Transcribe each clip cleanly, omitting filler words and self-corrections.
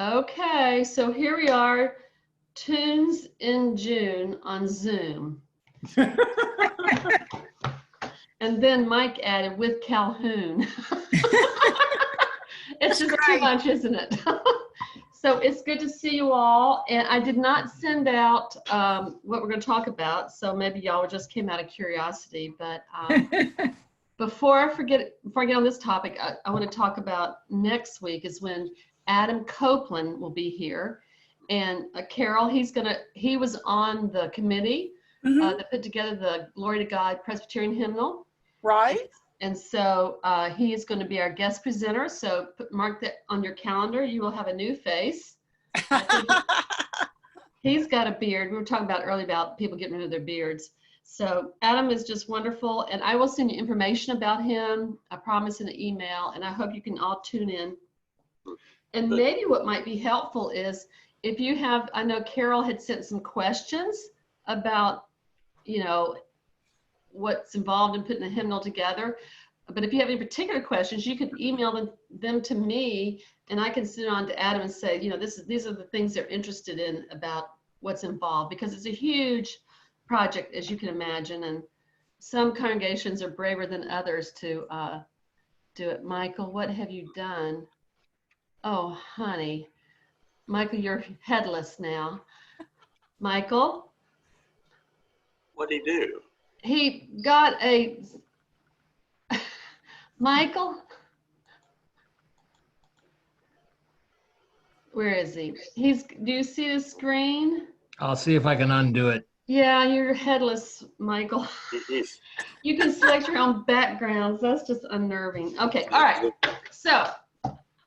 Okay, so here we are, Tunes in June on Zoom. And then Mike added with Calhoun. It's just too much, isn't it? So it's good to see you all. And I did not send out what we're going to talk about, so maybe y'all just came out of curiosity. But before I get on this topic, I want to talk about next week is when Adam Copeland will be here. And Carol, he was on the committee that put together the Glory to God Presbyterian hymnal. Right. And so he is going to be our guest presenter. So mark that on your calendar. You will have a new face. He's got a beard. We were talking about earlier about people getting rid of their beards. So Adam is just wonderful. And I will send you information about him, I promise, in an email. And I hope you can all tune in. And maybe what might be helpful is if you have, I know Carol had sent some questions about, what's involved in putting a hymnal together. But if you have any particular questions, you can email them to me, and I can send it on to Adam and say, these are the things they're interested in about what's involved, because it's a huge project, as you can imagine, and some congregations are braver than others to do it. Michael, what have you done? Oh, honey. Michael, you're headless now. Michael? What did he do? He got a, Michael? Where is he? Do you see the screen? I'll see if I can undo it. Yeah, you're headless, Michael. You can select your own backgrounds. That's just unnerving. Okay, all right. So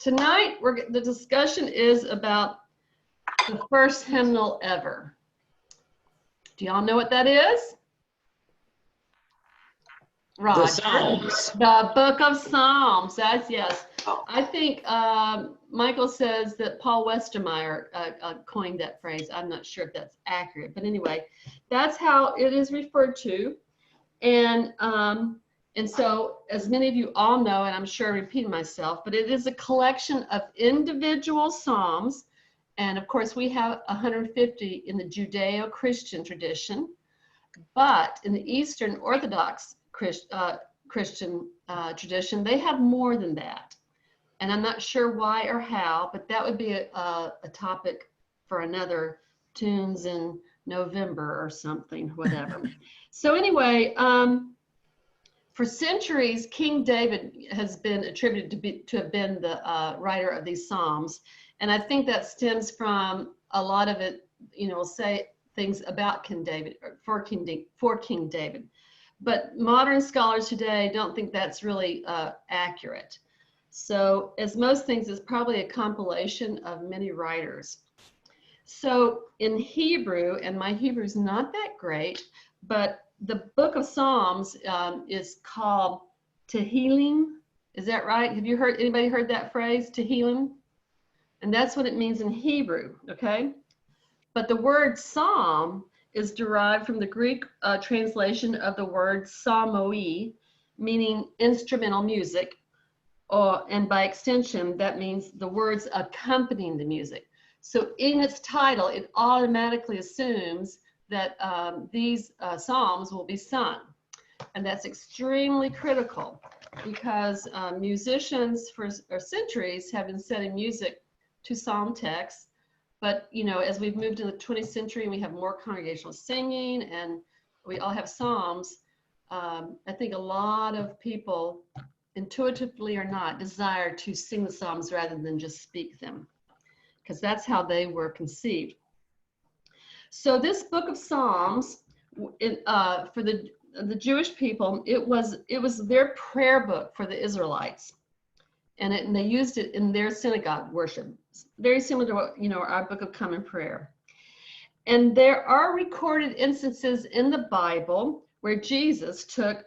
tonight, the discussion is about the first hymnal ever. Do y'all know what that is? Roger. The Psalms. The Book of Psalms. That's yes. I think Michael says that Paul Westermeyer coined that phrase. I'm not sure if that's accurate, but anyway, that's how it is referred to. And so, as many of you all know, and I'm sure I repeat myself, but it is a collection of individual psalms. And of course, we have 150 in the Judeo-Christian tradition, but in the Eastern Orthodox Christian tradition, they have more than that. And I'm not sure why or how, but that would be a topic for another Tunes in November or something, whatever. So anyway, for centuries, King David has been attributed to have been the writer of these Psalms. And I think that stems from a lot of it, will say things about King David, or for King David. But modern scholars today don't think that's really accurate. So as most things, it's probably a compilation of many writers. So in Hebrew, and my Hebrew is not that great, but the Book of Psalms is called Tehillim. Is that right? Have you anybody heard that phrase, Tehillim? And that's what it means in Hebrew, okay? But the word psalm is derived from the Greek translation of the word psalmoi, meaning instrumental music, and by extension, that means the words accompanying the music. So in its title, it automatically assumes that these psalms will be sung. And that's extremely critical because musicians for centuries have been setting music to psalm texts. But, as we've moved into the 20th century and we have more congregational singing and we all have psalms, I think a lot of people, intuitively or not, desire to sing the psalms rather than just speak them, because that's how they were conceived. So this Book of Psalms, for the Jewish people, it was their prayer book for the Israelites, and they used it in their synagogue worship, very similar to what our Book of Common Prayer. And there are recorded instances in the Bible where Jesus took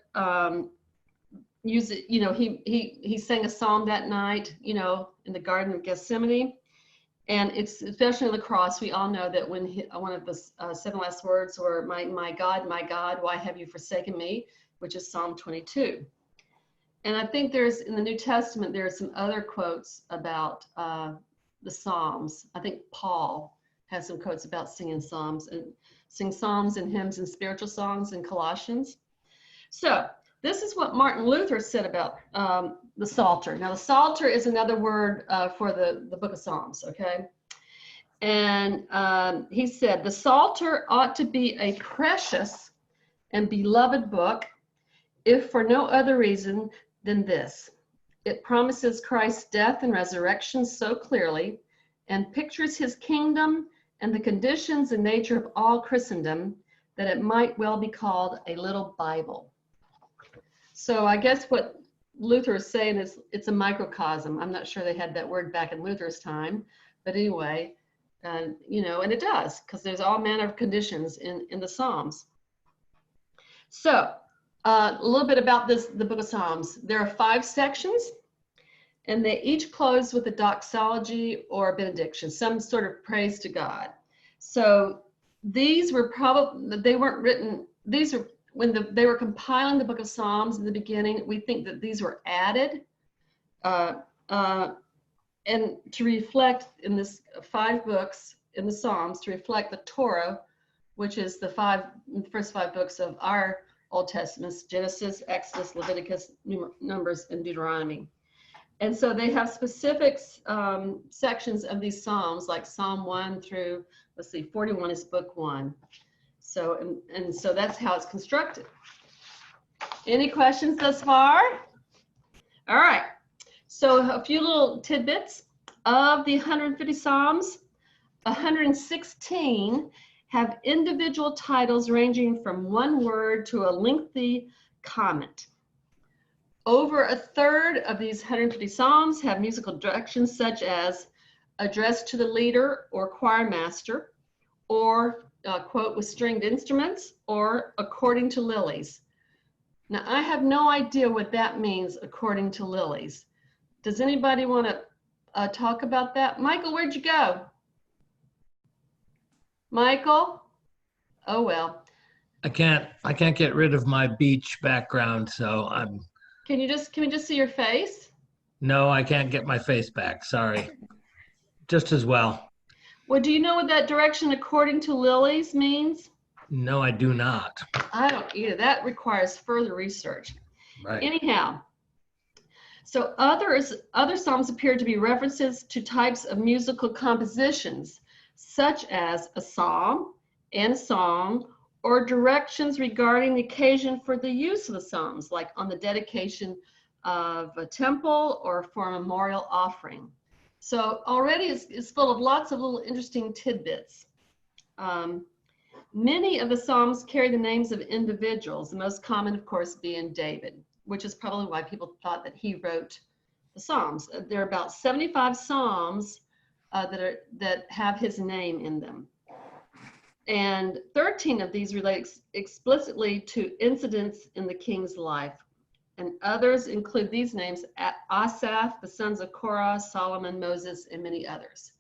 he sang a psalm that night, in the Garden of Gethsemane. And it's especially on the cross, we all know that when one of the 7 last words were, my God, why have you forsaken me?" which is Psalm 22. And I think in the New Testament, there are some other quotes about the Psalms. I think Paul has some quotes about singing Psalms and sing Psalms and hymns and spiritual songs in Colossians. So this is what Martin Luther said about the Psalter. Now the Psalter is another word for the book of Psalms, okay? And he said, the Psalter ought to be a precious and beloved book, if for no other reason than this. It promises Christ's death and resurrection so clearly and pictures his kingdom and the conditions and nature of all Christendom that it might well be called a little Bible. So I guess what Luther is saying is it's a microcosm. I'm not sure they had that word back in Luther's time, but anyway, you know, and it does, because there's all manner of conditions in the Psalms. So a little bit about the book of Psalms. There are 5 sections, and they each close with a doxology or a benediction, some sort of praise to God. So these were probably, they weren't written, these are, when they were compiling the book of Psalms in the beginning, we think that these were added and to reflect in this 5 books in the Psalms, to reflect the Torah, which is the first 5 books of our Old Testaments: Genesis, Exodus, Leviticus, Numbers, and Deuteronomy. And so they have specific sections of these Psalms, like Psalm 1 through, let's see, 41 is book 1. So, and so that's how it's constructed. Any questions thus far? All right. So a few little tidbits. Of the 150 Psalms, 116 have individual titles ranging from 1 word to a lengthy comment. Over a third of these 150 Psalms have musical directions such as addressed to the leader or choir master, or quote, with stringed instruments, or according to lilies. Now, I have no idea what that means, according to lilies. Does anybody want to talk about that? Michael, where'd you go? Michael? Oh, well. I can't get rid of my beach background, so I'm. Can we just see your face? No, I can't get my face back. Sorry. Just as well. Well, do you know what that direction according to lilies means? No, I do not. I don't either. That requires further research. Right. Anyhow, so other Psalms appear to be references to types of musical compositions, such as a psalm and a song, or directions regarding the occasion for the use of the Psalms, like on the dedication of a temple or for a memorial offering. So already it's full of lots of little interesting tidbits. Many of the Psalms carry the names of individuals, the most common, of course, being David, which is probably why people thought that he wrote the Psalms. There are about 75 Psalms that have his name in them. And 13 of these relate explicitly to incidents in the king's life. And others include these names: Asaph, the sons of Korah, Solomon, Moses, and many others.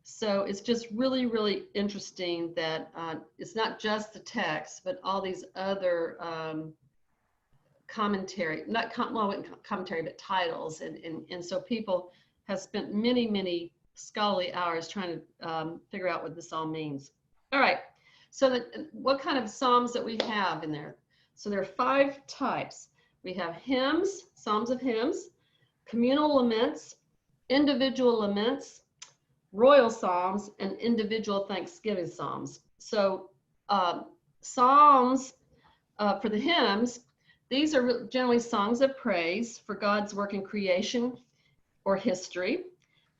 So it's just really, really interesting that it's not just the text, but all these other commentary, commentary, but titles. And so people have spent many, many scholarly hours trying to figure out what this all means. All right, so what kind of Psalms that we have in there? So there are 5 types. We have hymns, Psalms of hymns, communal laments, individual laments, royal psalms, and individual thanksgiving psalms. So Psalms for the hymns, these are generally songs of praise for God's work in creation or history.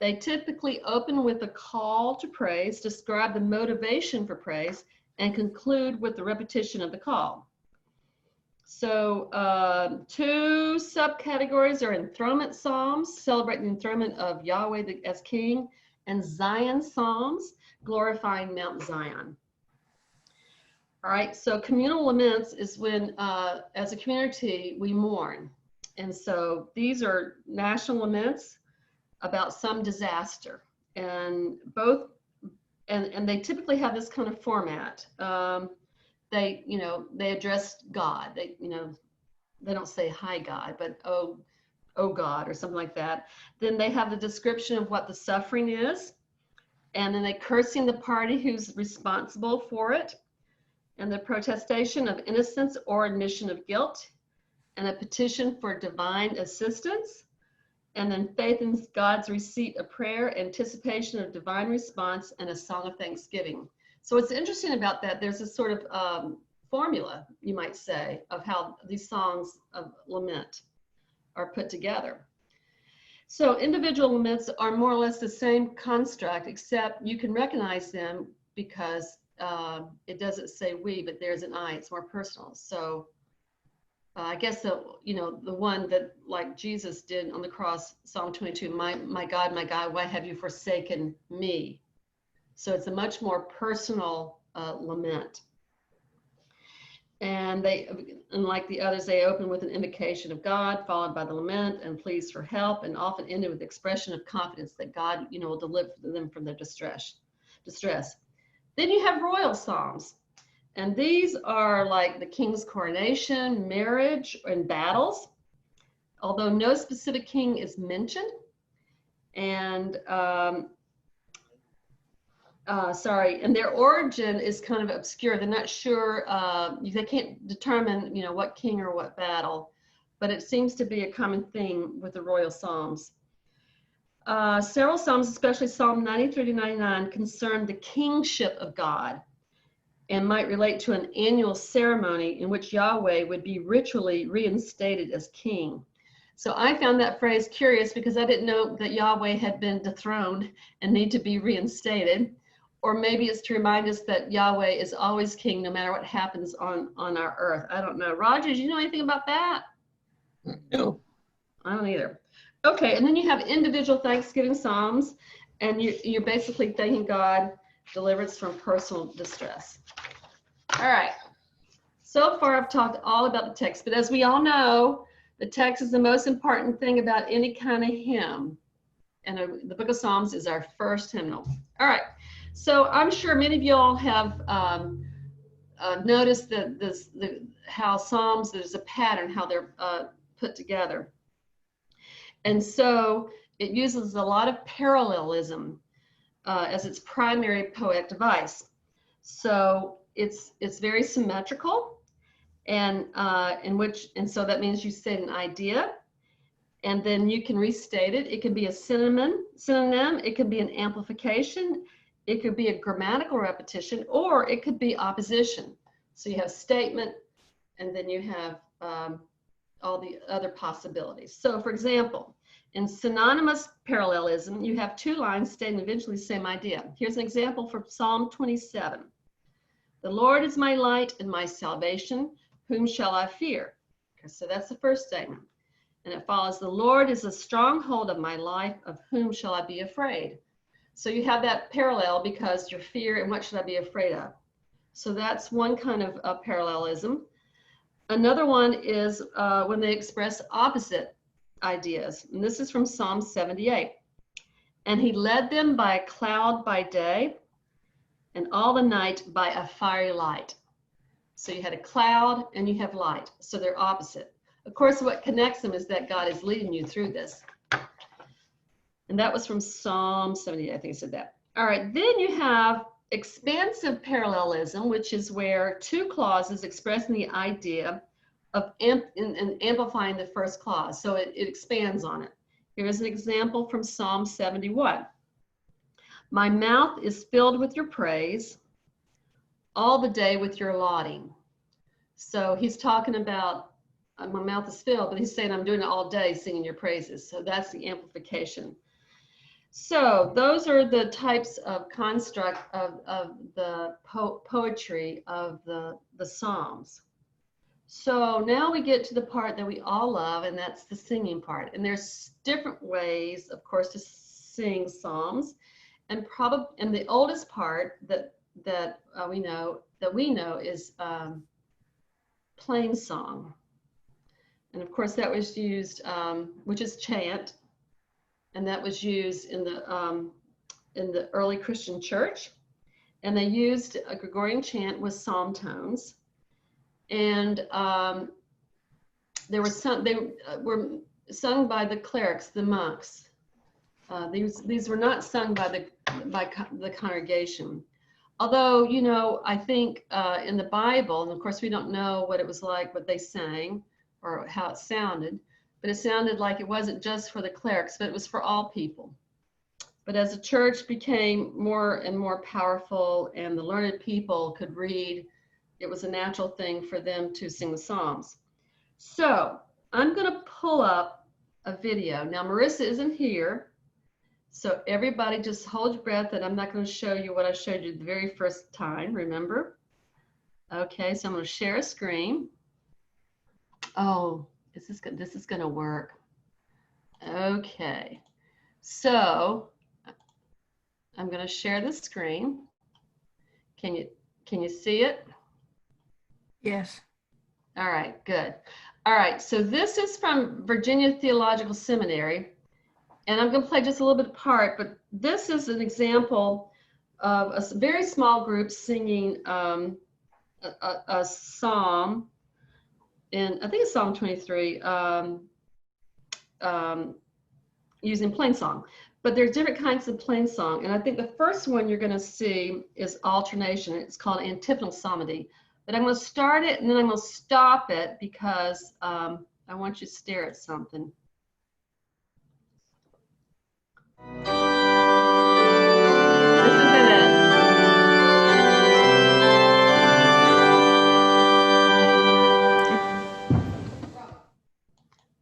They typically open with a call to praise, describe the motivation for praise, and conclude with the repetition of the call. So 2 subcategories are enthronement psalms, celebrating the enthronement of Yahweh as king, and Zion psalms, glorifying Mount Zion. All right, so communal laments is when, as a community, we mourn. And so these are national laments about some disaster. And they typically have this kind of format. They address God. They don't say, "Hi, God," but, "Oh oh God, or something like that. Then they have the description of what the suffering is, and then they cursing the party who's responsible for it, and the protestation of innocence or admission of guilt, and a petition for divine assistance, and then faith in God's receipt of prayer, anticipation of divine response, and a song of thanksgiving. So what's interesting about that, there's a sort of formula, you might say, of how these songs of lament are put together. So individual laments are more or less the same construct, except you can recognize them because it doesn't say we, but there's an I, it's more personal. So I guess the one that like Jesus did on the cross, Psalm 22, my God, why have you forsaken me? So it's a much more personal lament. And they, unlike the others, they open with an invocation of God, followed by the lament and pleas for help, and often ended with the expression of confidence that God, will deliver them from their distress. Then you have royal psalms. And these are like the king's coronation, marriage, and battles, although no specific king is mentioned. And and their origin is kind of obscure. They're not sure, they can't determine, what king or what battle, but it seems to be a common theme with the royal psalms. Several psalms, especially Psalm 93 to 99, concern the kingship of God, and might relate to an annual ceremony in which Yahweh would be ritually reinstated as king. So I found that phrase curious because I didn't know that Yahweh had been dethroned and need to be reinstated. Or maybe it's to remind us that Yahweh is always king no matter what happens on our earth. I don't know. Roger, do you know anything about that? No. I don't either. Okay, and then you have individual Thanksgiving psalms, and you're basically thanking God, deliverance from personal distress. All right, so far I've talked all about the text, but as we all know, the text is the most important thing about any kind of hymn, and the book of Psalms is our first hymnal. All right, so I'm sure many of you all have noticed that how Psalms, there's a pattern, how they're put together. And so it uses a lot of parallelism as its primary poetic device. So it's very symmetrical, and so that means you state an idea, and then you can restate it. It can be a synonym, it could be an amplification, it could be a grammatical repetition, or it could be opposition. So you have statement, and then you have all the other possibilities. So for example, in synonymous parallelism, you have two lines stating eventually the same idea. Here's an example for Psalm 27. The Lord is my light and my salvation. Whom shall I fear? Okay, so that's the first statement. And it follows, the Lord is a stronghold of my life. Of whom shall I be afraid? So you have that parallel because your fear and what should I be afraid of? So that's one kind of parallelism. Another one is when they express opposite ideas. And this is from Psalm 78. And he led them by a cloud by day, and all the night by a fiery light. So you had a cloud and you have light. So they're opposite. Of course, what connects them is that God is leading you through this. And that was from Psalm 78, I think I said that. All right, then you have expansive parallelism, which is where two clauses expressing the idea of amplifying the first clause. So it expands on it. Here's an example from Psalm 71. My mouth is filled with your praise, all the day with your lauding. So he's talking about my mouth is filled, but he's saying I'm doing it all day singing your praises. So that's the amplification. So those are the types of construct of the poetry of the Psalms. So now we get to the part that we all love, and that's the singing part. And there's different ways, of course, to sing Psalms. And the oldest part that we know is Plainsong. And of course that was used, which is chant, and that was used in the early Christian church. And they used a Gregorian chant with psalm tones. And there were sung by the clerics, the monks. These were not sung by the congregation. Although, you know, I think in the Bible, and of course we don't know what it was like, what they sang or how it sounded, but it sounded like it wasn't just for the clerics, but it was for all people. But as the church became more and more powerful and the learned people could read, it was a natural thing for them to sing the Psalms. So I'm going to pull up a video. Now, Marissa isn't here. So everybody just hold your breath, and I'm not going to show you what I showed you the very first time, remember? Okay, so I'm going to share a screen. Oh, this is going to work. Okay, so I'm going to share the screen. Can you see it? Yes. All right, good. All right, so this is from Virginia Theological Seminary. And I'm going to play just a little bit part, but this is an example of a very small group singing a psalm, and I think it's Psalm 23, using Plainsong. But there's different kinds of Plainsong, and I think the first one you're going to see is alternation. It's called antiphonal psalmody. But I'm going to start it, and then I'm going to stop it because I want you to stare at something.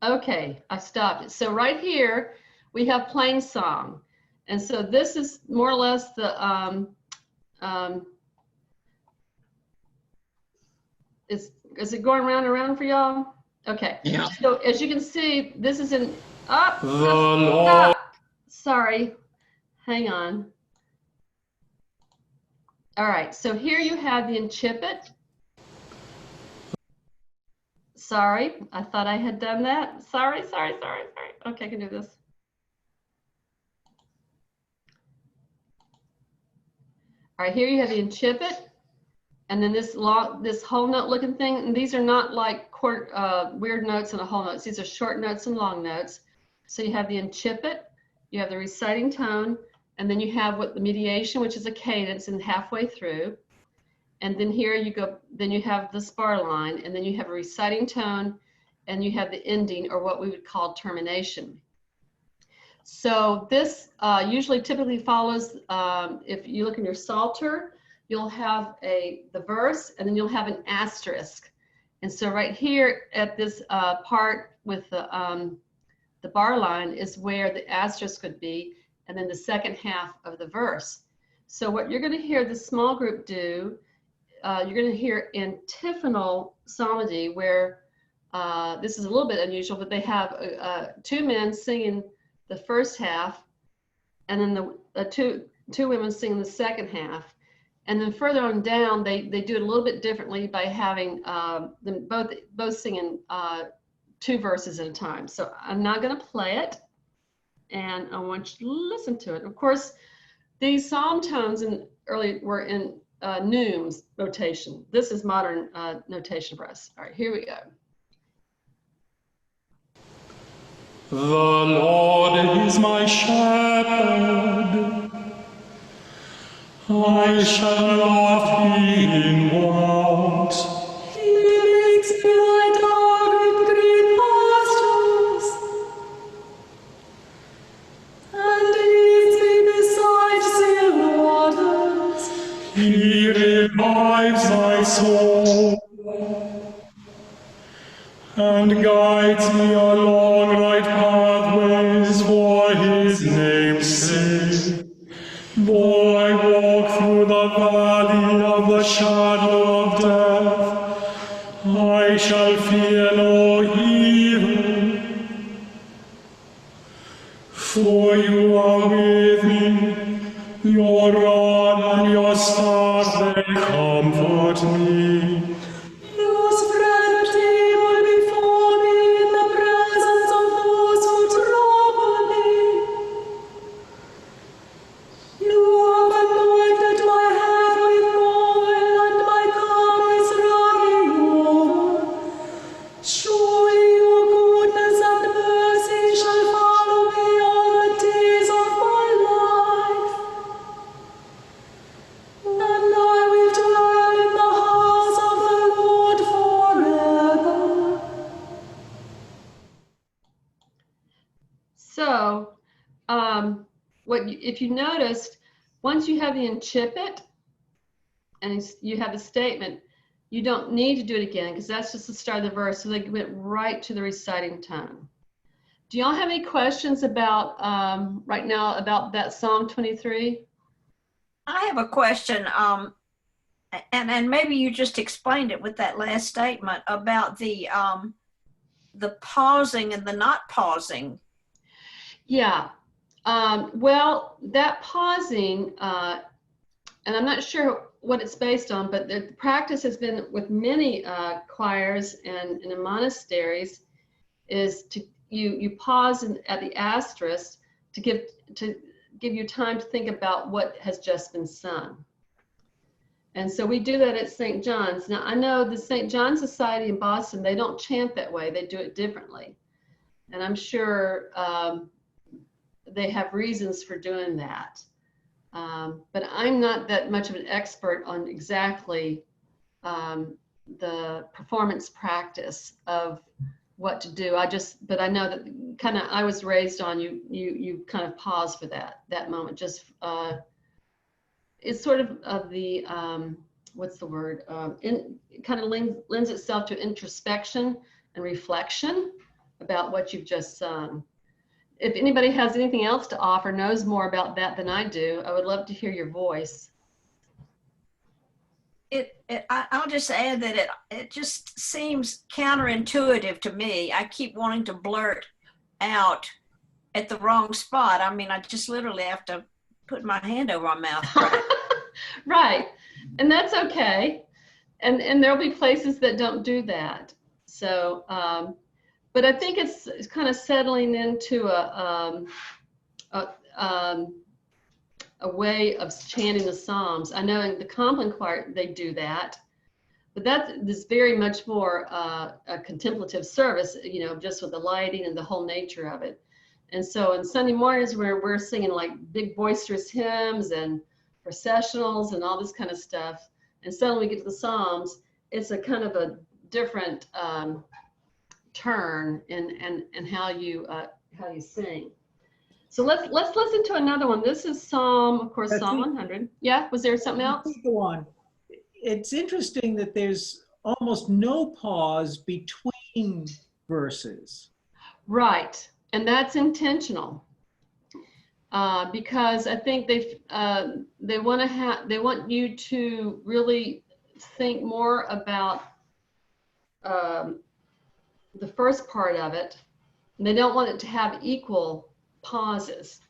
Okay, I stopped it. So right here, we have Plainsong. And so this is more or less the, is it going round and round for y'all? Okay. Yeah. So as you can see, this is in, up. Sorry, hang on. All right, so here you have the incipit. Sorry, I thought I had done that. Sorry. Okay, I can do this. All right, here you have the incipit, and then this whole note looking thing. And these are not like weird notes and a whole notes. These are short notes and long notes. So you have the incipit, you have the reciting tone, and then you have what the mediation, which is a cadence, and halfway through. And then here you go, then you have the spar line, and then you have a reciting tone, and you have the ending, or what we would call termination. So this usually typically follows, if you look in your Psalter, you'll have the verse, and then you'll have an asterisk. And so right here at this part with the bar line is where the asterisk would be, and then the second half of the verse. So what you're going to hear the small group do, you're going to hear antiphonal psalmody, where this is a little bit unusual, but they have two men singing the first half, and then the two women singing the second half. And then further on down, they do it a little bit differently by having them both singing two verses at a time. So I'm not going to play it, and I want you to listen to it. Of course, these psalm tones were in neumes notation. This is modern notation for us. All right, here we go. The Lord is my shepherd, I shall not be in want. He makes me lie down in green pastures, and leads me beside still waters. He revives my soul, and guides me along right pathways for his name's sake. Though I walk through the valley of the shadow of death, I shall fear no evil, for you are with me. Your rod and your staff, they comfort me. You spread a table before me in the presence of those who trouble me. You have anointed my head with oil, and my cup is running over. Surely your goodness and mercy if you noticed, once you have the incipit and you have a statement, you don't need to do it again because that's just the start of the verse. So they went right to the reciting tone. Do y'all have any questions about right now about that Psalm 23? I have a question, and maybe you just explained it with that last statement about the pausing and the not pausing. Yeah. Well, that pausing, and I'm not sure what it's based on, but the practice has been with many choirs and in monasteries is to you pause at the asterisk to give you time to think about what has just been sung. And so we do that at St. John's. Now I know the St. John Society in Boston, they don't chant that way, they do it differently. And I'm sure they have reasons for doing that. But I'm not that much of an expert on exactly the performance practice of what to do. But I know that kind of, I was raised on you kind of pause for that moment. Just, it's sort of the, what's the word? It kind of lends itself to introspection and reflection about what you've just sung. If anybody has anything else to offer, knows more about that than I do, I would love to hear your voice. I'll just add that it just seems counterintuitive to me. I keep wanting to blurt out at the wrong spot. I mean, I just literally have to put my hand over my mouth. Right, and that's okay. And there'll be places that don't do that. So, but I think it's kind of settling into a way of chanting the Psalms. I know in the Copeland choir they do that, but that is very much more a contemplative service, you know, just with the lighting and the whole nature of it. And so on Sunday mornings where we're singing like big boisterous hymns and processionals and all this kind of stuff, and suddenly we get to the Psalms, it's a kind of a different turn in how you sing. So let's listen to another one. This is Psalm, of course, Psalm 100. Yeah, was there something else? Go on. It's interesting that there's almost no pause between verses. Right, and that's intentional because I think they want you to really think more about the first part of it. And they don't want it to have equal pauses.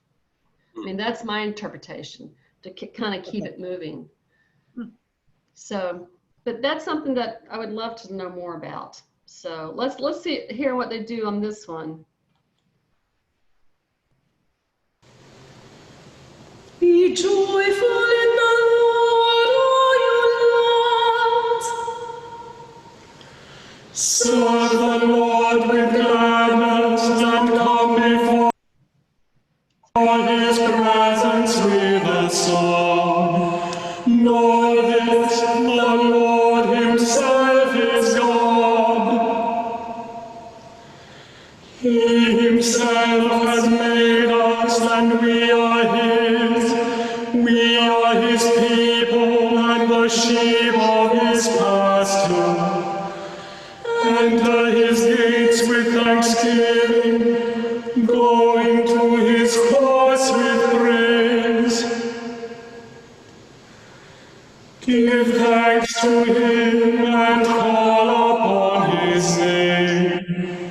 I mean, that's my interpretation, to kind of keep it moving. So, but that's something that I would love to know more about. So let's hear what they do on this one. Be joyful in the Lord, all you lands. Serve the Lord with gladness and come before his presence with a song. Know this, the Lord himself is God. He himself has made us and we are his. We are his people and the sheep of his pasture. Enter his gates with thanksgiving, go into his courts with praise. Give thanks to him and call upon his name.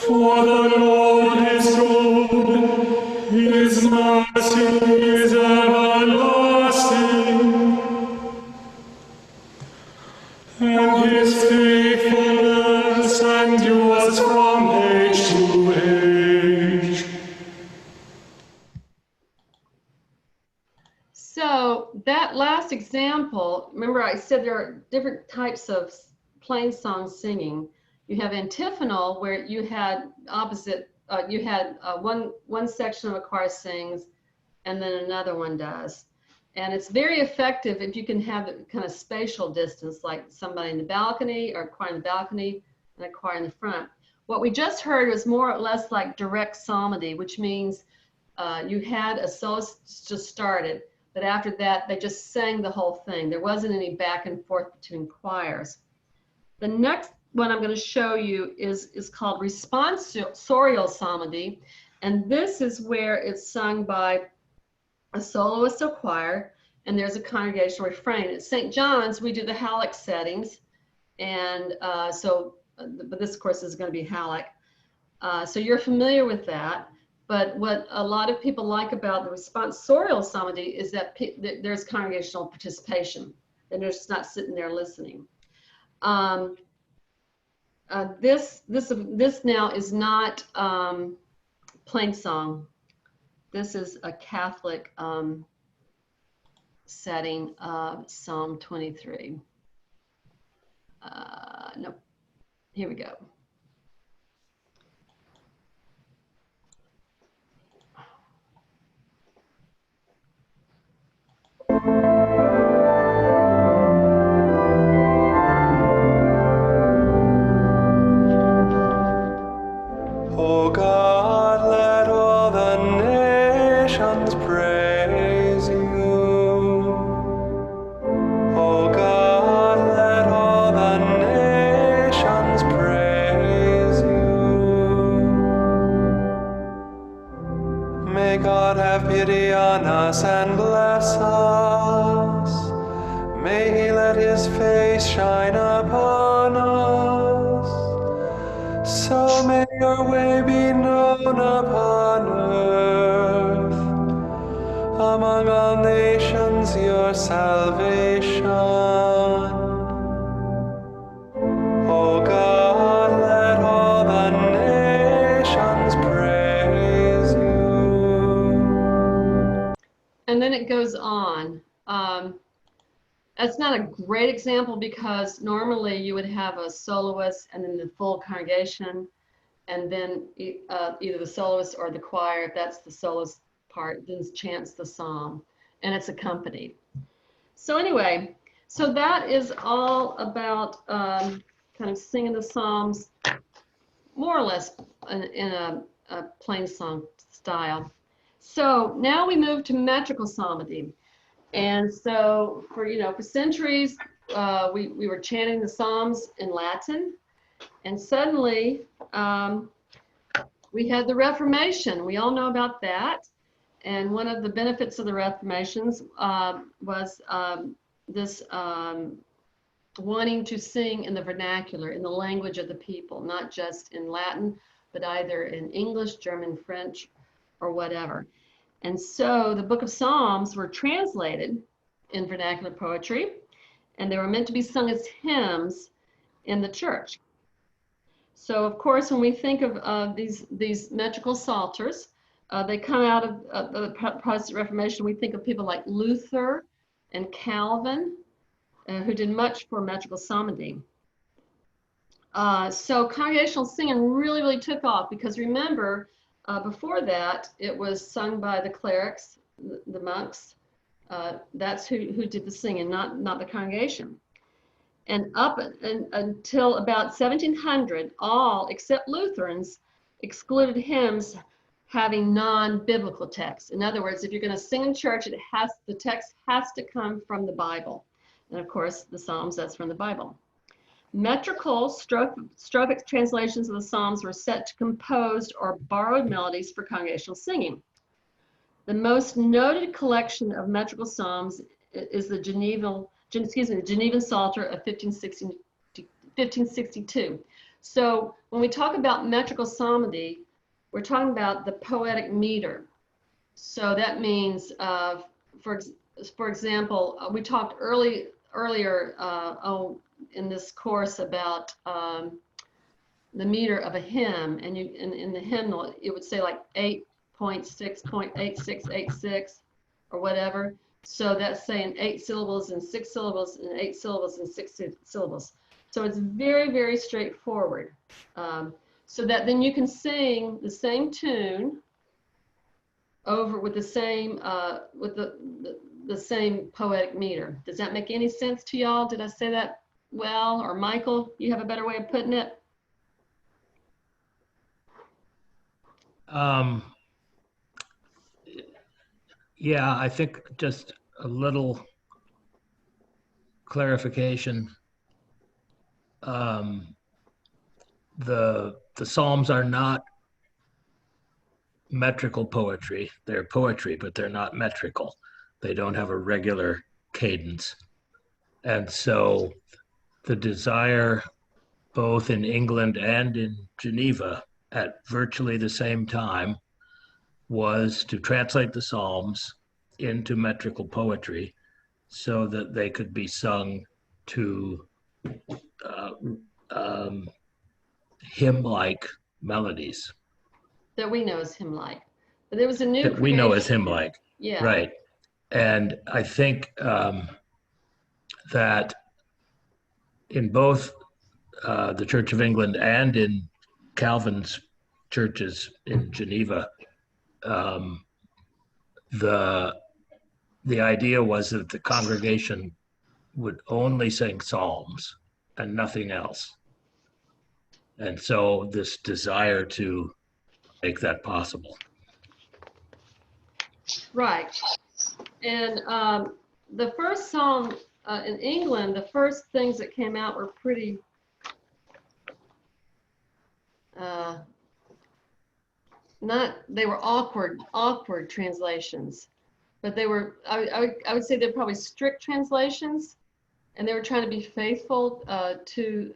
For the Lord is good, his mercy is everlasting, and his faithfulness endures from age to age. So that last example, remember I said there are different types of plainsong singing. You have antiphonal, where you had opposite, one section of a choir sings and then another one does. And it's very effective if you can have it kind of spatial distance, like somebody in the balcony or a choir in the balcony and a choir in the front. What we just heard was more or less like direct psalmody, which means you had a soloist just started, but after that, they just sang the whole thing. There wasn't any back and forth between choirs. The next one I'm going to show you is called responsorial psalmody, and this is where it's sung by a soloist or choir, and there's a congregational refrain. At St. John's, we do the Halleck settings, and but this course is going to be Halleck. So you're familiar with that. But what a lot of people like about the responsorial psalmody is that there's congregational participation, and they're just not sitting there listening. This now is not Plainsong. This is a Catholic setting of Psalm 23. Nope. Here we go. O God, let all the nations praise you. O God, let all the nations praise you. May God have pity on us and bless us. May He let His face shine upon us. So may your way be known upon earth, among all nations your salvation. O God, let all the nations praise you. And then it goes on. That's not a great example because normally you would have a soloist and then the full congregation, and then either the soloist or the choir, if that's the soloist part, then chants the psalm, and it's accompanied. So anyway, so that is all about kind of singing the psalms, more or less in a Plainsong style. So now we move to metrical psalmody. And so for centuries, we were chanting the Psalms in Latin, and suddenly we had the Reformation. We all know about that. And one of the benefits of the Reformations was this wanting to sing in the vernacular, in the language of the people, not just in Latin, but either in English, German, French, or whatever. And so the book of Psalms were translated in vernacular poetry, and they were meant to be sung as hymns in the church. So of course, when we think of these metrical psalters, they come out of the Protestant Reformation. We think of people like Luther and Calvin, who did much for metrical psalmody. So congregational singing really, really took off because remember, before that, it was sung by the clerics, the monks. That's who did the singing, not the congregation. And until about 1700, all except Lutherans excluded hymns having non-biblical texts. In other words, if you're going to sing in church, the text has to come from the Bible. And of course, the Psalms, that's from the Bible. Metrical strophic translations of the Psalms were set to composed or borrowed melodies for congregational singing. The most noted collection of metrical Psalms is the Genevan Psalter of 1562. So when we talk about metrical psalmody, we're talking about the poetic meter. So that means, for example, we talked earlier in this course about the meter of a hymn, and in the hymnal it would say like 8.6.8686 or whatever. So that's saying 8 syllables and 6 syllables and 8 syllables and 6 syllables. So it's very, very straightforward. So that then you can sing the same tune over with the same the same poetic meter. Does that make any sense to y'all? Did I say that well? Or Michael, you have a better way of putting it? Yeah, I think just a little clarification. The Psalms are not metrical poetry. They're poetry, but they're not metrical. They don't have a regular cadence. And so the desire, both in England and in Geneva at virtually the same time, was to translate the Psalms into metrical poetry so that they could be sung to hymn-like melodies. That we know as hymn-like. But there was a new That we know as creation. hymn-like. Yeah. Right. And I think that in both the Church of England and in Calvin's churches in Geneva, the idea was that the congregation would only sing psalms and nothing else. And so this desire to make that possible. Right. And the first psalm in England, the first things that came out were pretty they were awkward translations, but they were, I would say they're probably strict translations, and they were trying to be faithful to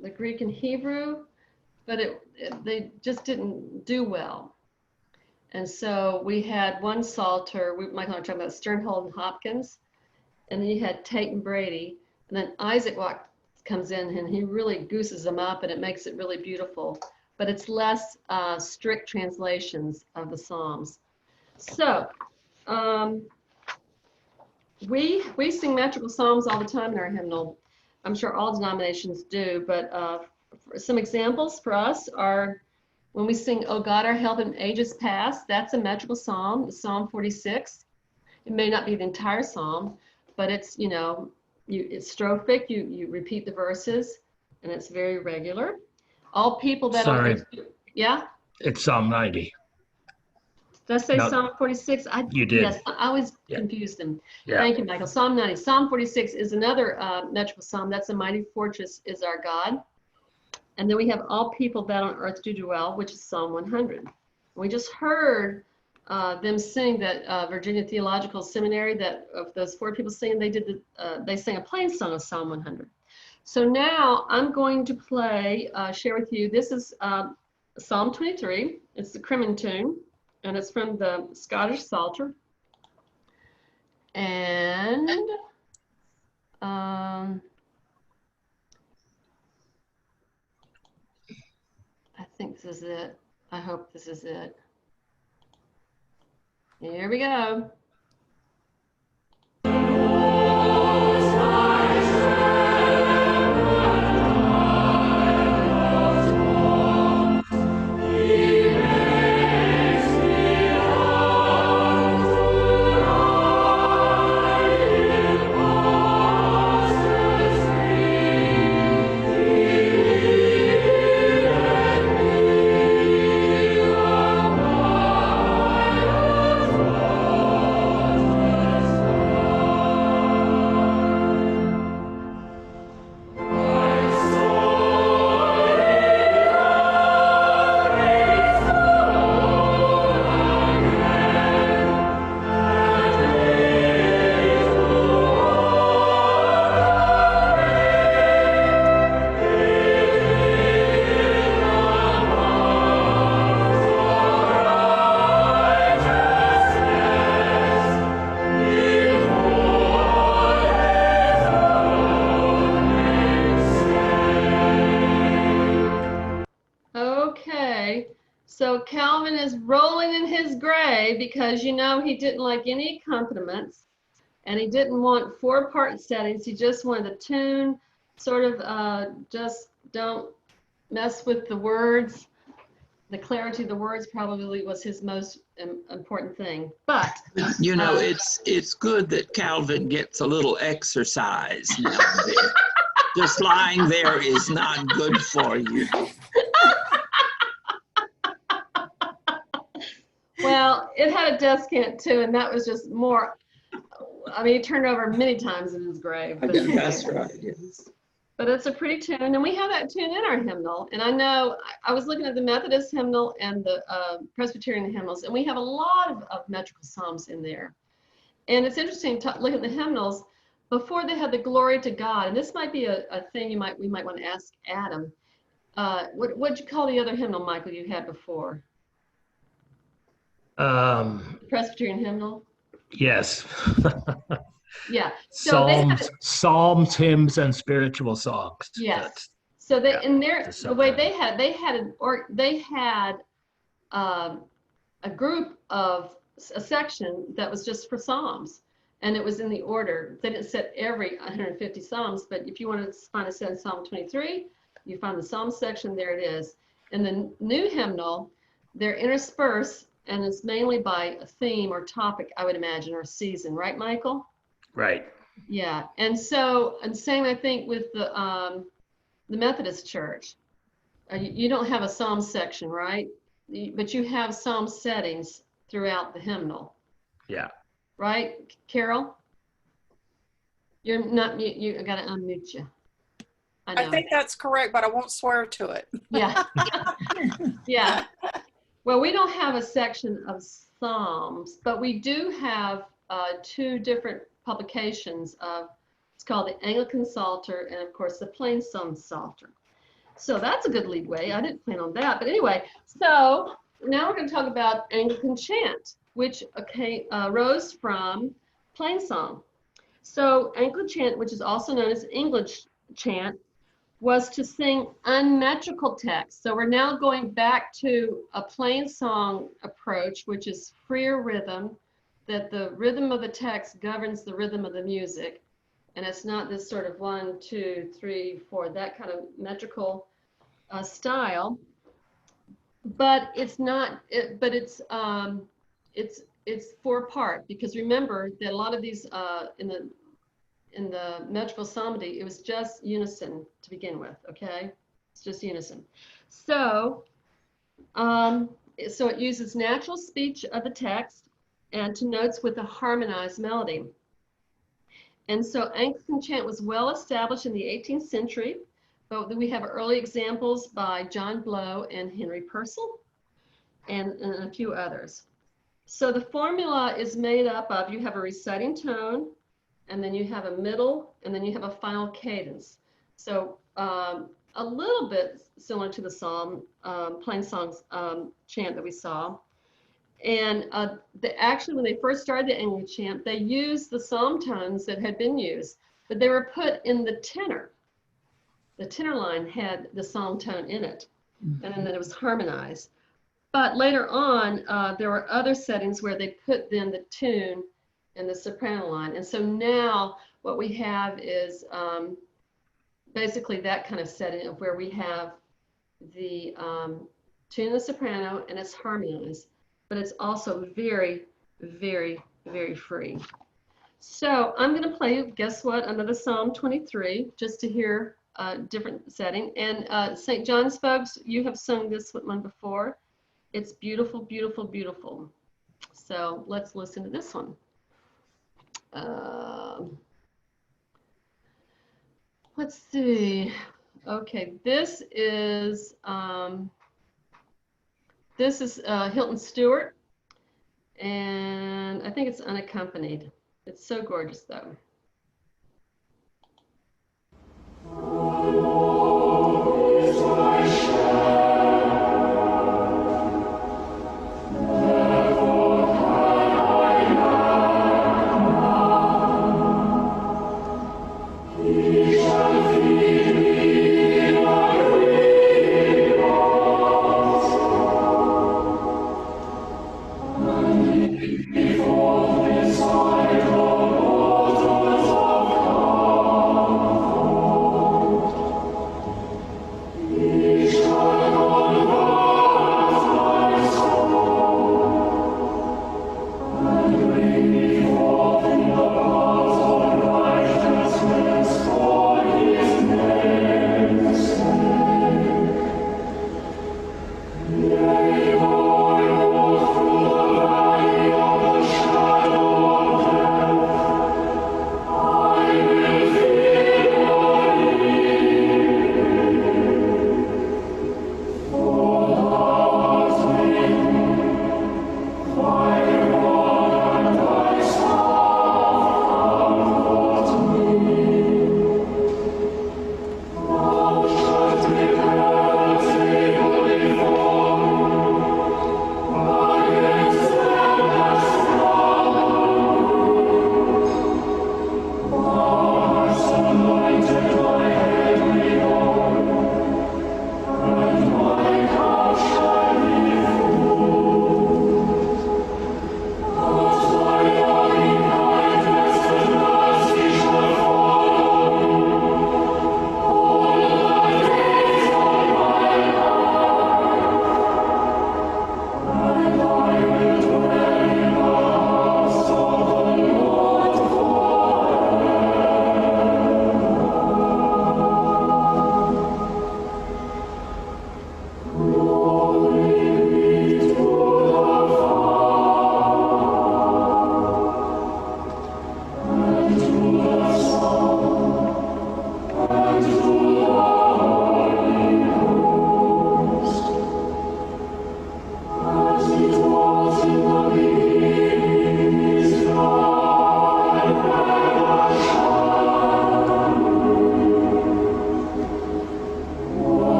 the Greek and Hebrew, but they just didn't do well. And so we had one Psalter, Michael and I were talking about Sternhold and Hopkins, and then you had Tate and Brady, and then Isaac comes in and he really gooses them up, and it makes it really beautiful. But it's less strict translations of the Psalms. So we sing metrical psalms all the time in our hymnal. I'm sure all denominations do, but some examples for us are when we sing, "O God, our help in ages past," that's a metrical psalm, Psalm 46. It may not be the entire psalm, but it's, it's strophic, you repeat the verses, and it's very regular. All people that Sorry. Yeah? It's Psalm 90. Did I say No. Psalm 46? You did. Yes, I always Yeah. confuse them. Yeah. Thank you, Michael. Psalm 90. Psalm 46 is another metrical psalm. That's "A mighty fortress is our God." And then we have "All people that on earth do dwell," which is Psalm 100. We just heard them sing that Virginia Theological Seminary, that of those 4 people singing, they sang a Plainsong of Psalm 100. So now I'm going to share with you, this is Psalm 23. It's the Crimin tune, and it's from the Scottish Psalter. And I think this is it. I hope this is it. Here we go. So Calvin is rolling in his grave because, he didn't like any accompaniments, and he didn't want 4-part settings. He just wanted a tune, sort of just don't mess with the words. The clarity of the words probably was his most important thing. But it's good that Calvin gets a little exercise now and then. Just lying there is not good for you. Well, it had a descant too, and that was just more. I mean, he turned over many times in his grave. But, That's right. Yes. but it's a pretty tune, and we have that tune in our hymnal. And I know I was looking at the Methodist hymnal and the Presbyterian hymnals, and we have a lot of metrical psalms in there. And it's interesting to look at the hymnals before they had the glory to God. And this might be a thing we might want to ask Adam. What'd you call the other hymnal, Michael, you had before? Presbyterian hymnal? Yes. Yeah. So Psalms, hymns, and spiritual songs. Yes. So they in their the way they had a group of a section that was just for psalms, and it was in the order. They didn't set every 150 psalms, but if you want to find a set in Psalm 23, you find the psalm section. There it is. In the new hymnal, they're interspersed. And it's mainly by a theme or topic, I would imagine, or season, right, Michael? Right. Yeah, and same, I think, with the Methodist Church. You don't have a psalm section, right? But you have psalm settings throughout the hymnal. Yeah. Right, Carol? You're not mute. I got to unmute you. I know. I think that's correct, but I won't swear to it. Yeah. Yeah. Well, we don't have a section of Psalms, but we do have two different publications of, it's called the Anglican Psalter and of course the Plainsong Psalter. So that's a good lead way. I didn't plan on that, but anyway, so now we're going to talk about Anglican chant, which rose from Plainsong. So Anglican chant, which is also known as English chant, was to sing unmetrical text. So we're now going back to a Plainsong approach, which is freer rhythm, that the rhythm of the text governs the rhythm of the music. And it's not this sort of 1, 2, 3, 4, that kind of metrical style. But it's not, it's 4-part, because remember that a lot of these in the metrical psalmody, it was just unison to begin with, okay? It's just unison. So, so it uses natural speech of the text and to notes with a harmonized melody. And so Anglican chant was well established in the 18th century, but we have early examples by John Blow and Henry Purcell and a few others. So the formula is made up of, you have a reciting tone, and then you have a middle, and then you have a final cadence. So a little bit similar to the psalm, Plainsong's chant that we saw. And actually, when they first started the Anglican chant, they used the psalm tones that had been used, but they were put in the tenor. The tenor line had the psalm tone in it, and then it was harmonized. But later on, there were other settings where they put then the tune in the soprano line. And so now what we have is basically that kind of setting of where we have the tune in the soprano and it's harmonized, but it's also very, very, very free. So I'm going to play, guess what, another Psalm 23, just to hear a different setting. And St. John's folks, you have sung this one before. It's beautiful, beautiful, beautiful. So let's listen to this one. Let's see. Okay, this is Hilton Stewart, and I think it's unaccompanied. It's so gorgeous, though.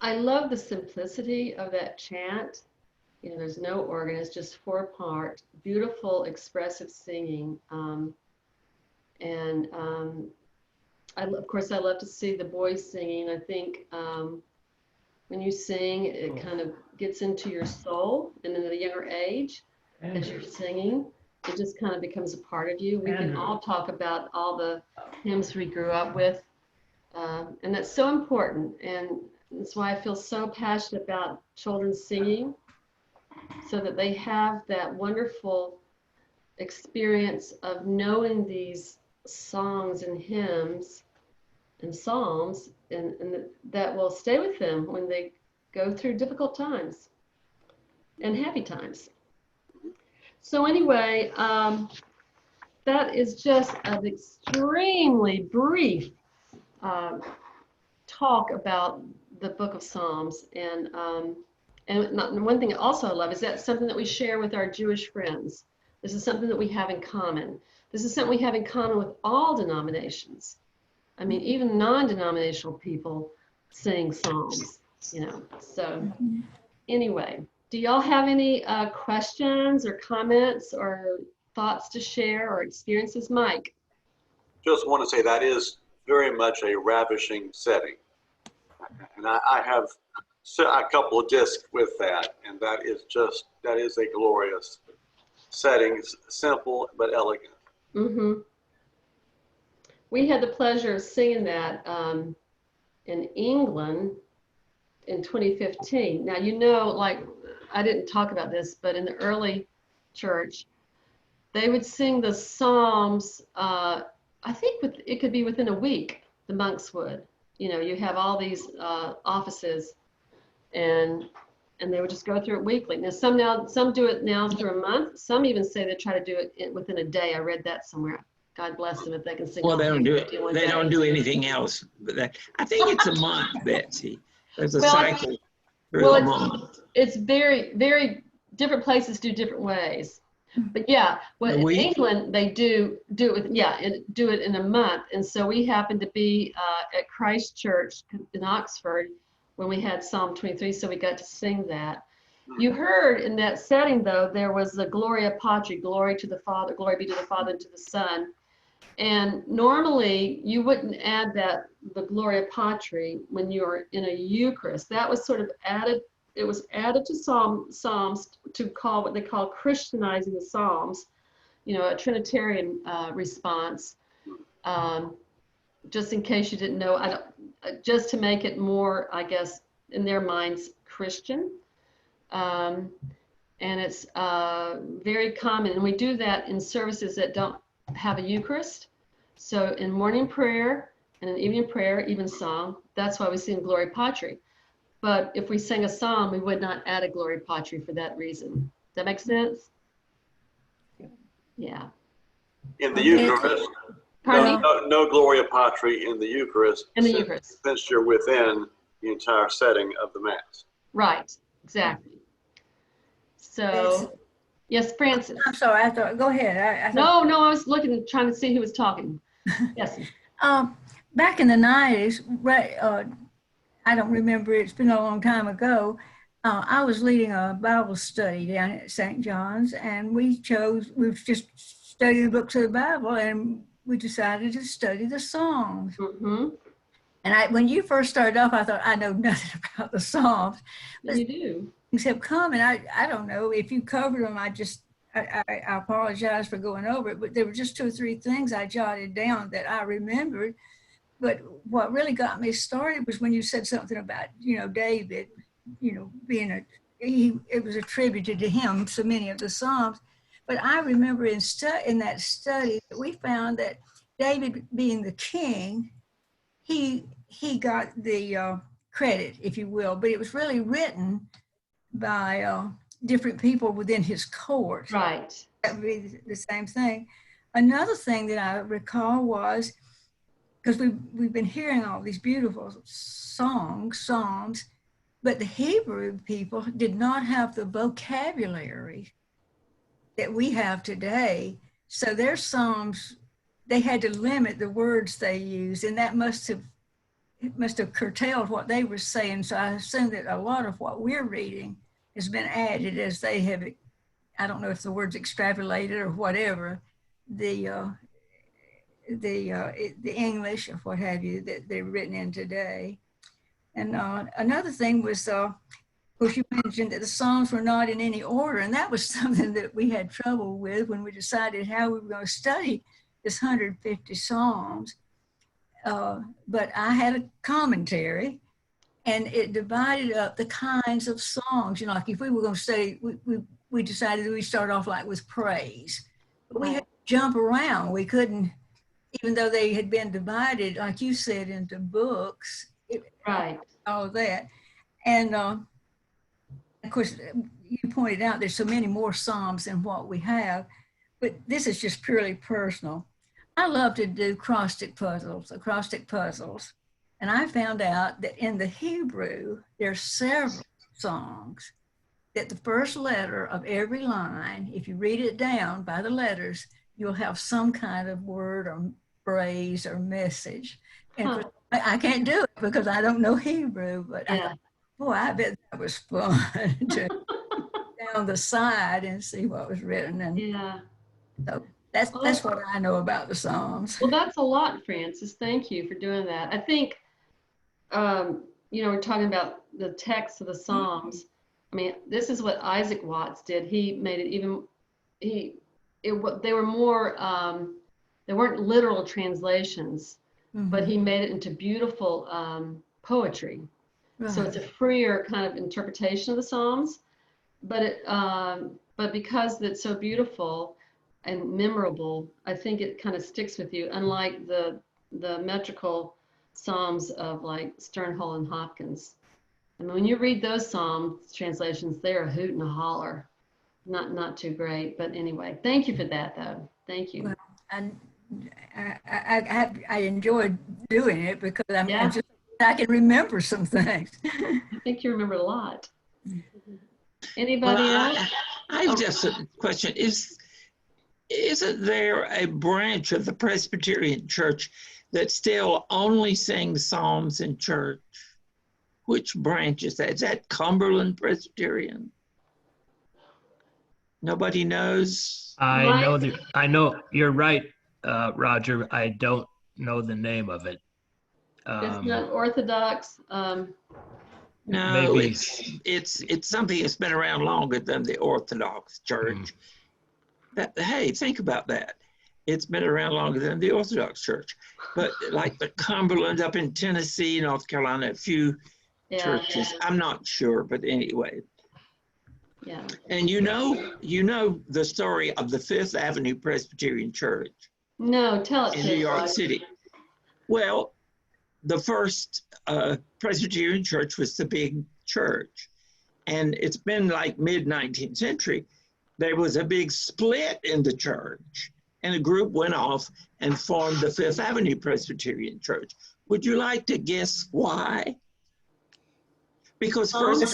I love the simplicity of that chant. You know, there's no organ, it's just 4-part, beautiful, expressive singing. Of course, I love to see the boys singing. I think when you sing, it kind of gets into your soul, and at a younger age, as you're singing, it just kind of becomes a part of you. We can all talk about all the hymns we grew up with, and that's so important. And that's why I feel so passionate about children singing, so that they have that wonderful experience of knowing these songs and hymns and psalms, and that will stay with them when they go through difficult times and happy times. So anyway, that is just an extremely brief talk about the book of Psalms. And one thing also I love is that something that we share with our Jewish friends. This is something that we have in common. This is something we have in common with all denominations. I mean, even non-denominational people sing psalms, you know. So anyway, do y'all have any questions or comments or thoughts to share or experiences? Mike? Just want to say that is very much a ravishing setting. And I have a couple of discs with that, and that is a glorious setting. It's simple but elegant. Mm-hmm. We had the pleasure of singing that in England in 2015. Now, you know, like, I didn't talk about this, but in the early church, they would sing the Psalms, I think it could be within a week, the monks would. You know, you have all these offices, and they would just go through it weekly. Now, some do it now through a month. Some even say they try to do it within a day. I read that somewhere. God bless them if they can sing. Well, they don't do it. They don't do anything else. But I think it's a month, Betsy. There's a cycle through a month. It's very, very different places do different ways. But yeah, in England they do it in a month. And so we happened to be at Christ Church in Oxford when we had Psalm 23, so we got to sing that. You heard in that setting, though, there was the Gloria Patri, glory to the Father, glory be to the Father and to the Son. And normally you wouldn't add the Gloria Patri when you're in a Eucharist. That was sort of added, it was added to Psalms to call what they call Christianizing the Psalms, you know, a Trinitarian response. Just in case you didn't know, just to make it more, I guess, in their minds, Christian. And it's very common, and we do that in services that don't have a Eucharist. So in morning prayer and in evening prayer, even song, that's why we sing Gloria Patri. But if we sing a psalm, we would not add a Gloria Patri for that reason. Does that make sense? Yeah. In the Eucharist, no Gloria Patri in the Eucharist. In the Eucharist. Since you're within the entire setting of the Mass. Right, exactly. So, yes, Francis. I'm sorry, I thought, go ahead. No, I was trying to see who was talking. Yes. Back in the 90s, I don't remember, it's been a long time ago, I was leading a Bible study down at St. John's, and we just studied the books of the Bible, and we decided to study the Psalms. Mm-hmm. And when you first started off, I thought, I know nothing about the Psalms. But you do. Things have come, and I don't know if you covered them. I apologize for going over it, but there were just 2 or 3 things I jotted down that I remembered. But what really got me started was when you said something about, you know, David, you know, being it was attributed to him, so many of the Psalms. But I remember in that study that we found that David, being the king, he got the credit, if you will, but it was really written by different people within his court. Right. That would be the same thing. Another thing that I recall was, because we've been hearing all these beautiful psalms, but the Hebrew people did not have the vocabulary that we have today. So their psalms, they had to limit the words they used, and that must have it must have curtailed what they were saying. So I assume that a lot of what we're reading has been added as they have, I don't know if the word's extrapolated or whatever, the English or what have you that they're written in today. And another thing was, of course, you mentioned that the Psalms were not in any order, and that was something that we had trouble with when we decided how we were going to study this 150 Psalms. But I had a commentary, and it divided up the kinds of songs. You know, like if we were going to study, we decided that we'd start off like with praise. But we had to jump around. We couldn't, even though they had been divided, like you said, into books. Right. All of that. And of course, you pointed out there's so many more Psalms than what we have, but this is just purely personal. I love to do acrostic puzzles. And I found out that in the Hebrew, there are several songs that the first letter of every line, if you read it down by the letters, you'll have some kind of word or phrase or message. And I can't do it because I don't know Hebrew, but I thought, boy, I bet that was fun to down the side and see what was written. And so that's what I know about the Psalms. Well, that's a lot, Francis. Thank you for doing that. I think, you know, we're talking about the text of the Psalms. I mean, this is what Isaac Watts did. He made it even, they were more, they weren't literal translations, but he made it into beautiful poetry. Right. So it's a freer kind of interpretation of the Psalms, but because it's so beautiful and memorable, I think it kind of sticks with you, unlike the metrical Psalms of like Sternhall and Hopkins. I mean, when you read those Psalm translations, they're a hoot and a holler. Not too great, but anyway, thank you for that, though. Thank you. Well, and I enjoyed doing it because I can remember some things. I think you remember a lot. Anybody else? I have just a question. Isn't there a branch of the Presbyterian Church that still only sings Psalms in church? Which branch is that? Is that Cumberland Presbyterian? Nobody knows? I know, you're right, Roger. I don't know the name of it. It's not Orthodox. No, maybe. it's something that's been around longer than the Orthodox Church. Hey, think about that. It's been around longer than the Orthodox Church. But like the Cumberland up in Tennessee, North Carolina, a few churches. I'm not sure, but anyway. Yeah. And you know the story of the Fifth Avenue Presbyterian Church. No, tell it. In New York City. Well, the first Presbyterian church was the big church. And it's been like mid-19th century. There was a big split in the church. And a group went off and formed the Fifth Avenue Presbyterian Church. Would you like to guess why? Because First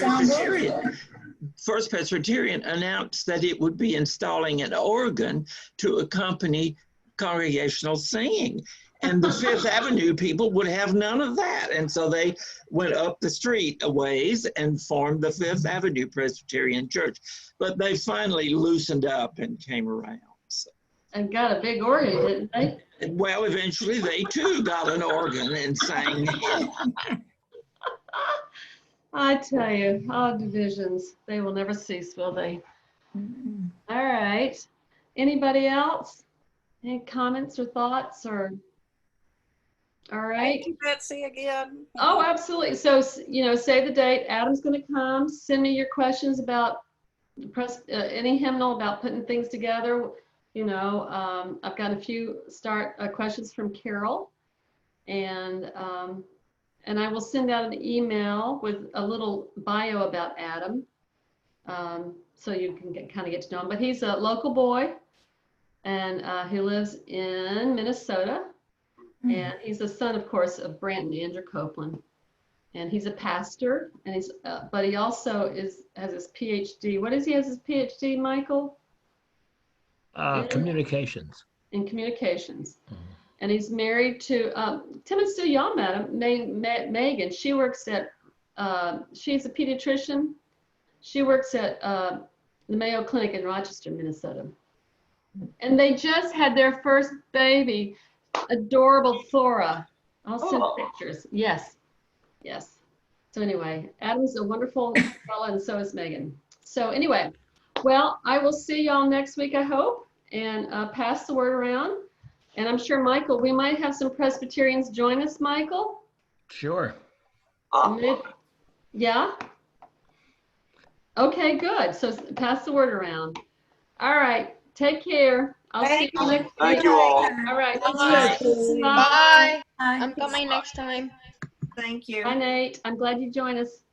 Presbyterian announced that it would be installing an organ to accompany congregational singing. And the Fifth Avenue people would have none of that. And so they went up the street a ways and formed the Fifth Avenue Presbyterian Church. But they finally loosened up and came around. So. And got a big organ, didn't they? Well, eventually they too got an organ and sang. I tell you, all divisions, they will never cease, will they? All right. Anybody else? Any comments or thoughts or? All right. Thank you, Betsy, again. Oh, absolutely. So, you know, say the date. Adam's going to come. Send me your questions about any hymnal, about putting things together. You know, I've got a few questions from Carol, and I will send out an email with a little bio about Adam, so you can kind of get to know him. But he's a local boy, and he lives in Minnesota, and he's the son, of course, of Brant and Andrew Copeland, and he's a pastor, and but he also has his PhD. What is he has his PhD, Michael? Communications. In communications. and he's married to Tim and Sue. Y'all met him. Megan. She works at. She's a pediatrician. She works at the Mayo Clinic in Rochester, Minnesota. And they just had their first baby, adorable Thora. I'll send pictures. Yes, yes. So anyway, Adam's a wonderful fellow, and so is Megan. So anyway, well, I will see y'all next week, I hope, and pass the word around. And I'm sure, Michael, we might have some Presbyterians join us, Michael. Sure. Yeah? Okay, good. So pass the word around. All right. Take care. I'll see you next week. Thank you all. All right. Bye. Bye. Bye. Hi. I'm coming next time. Thank you. Bye, Nate. I'm glad you joined us.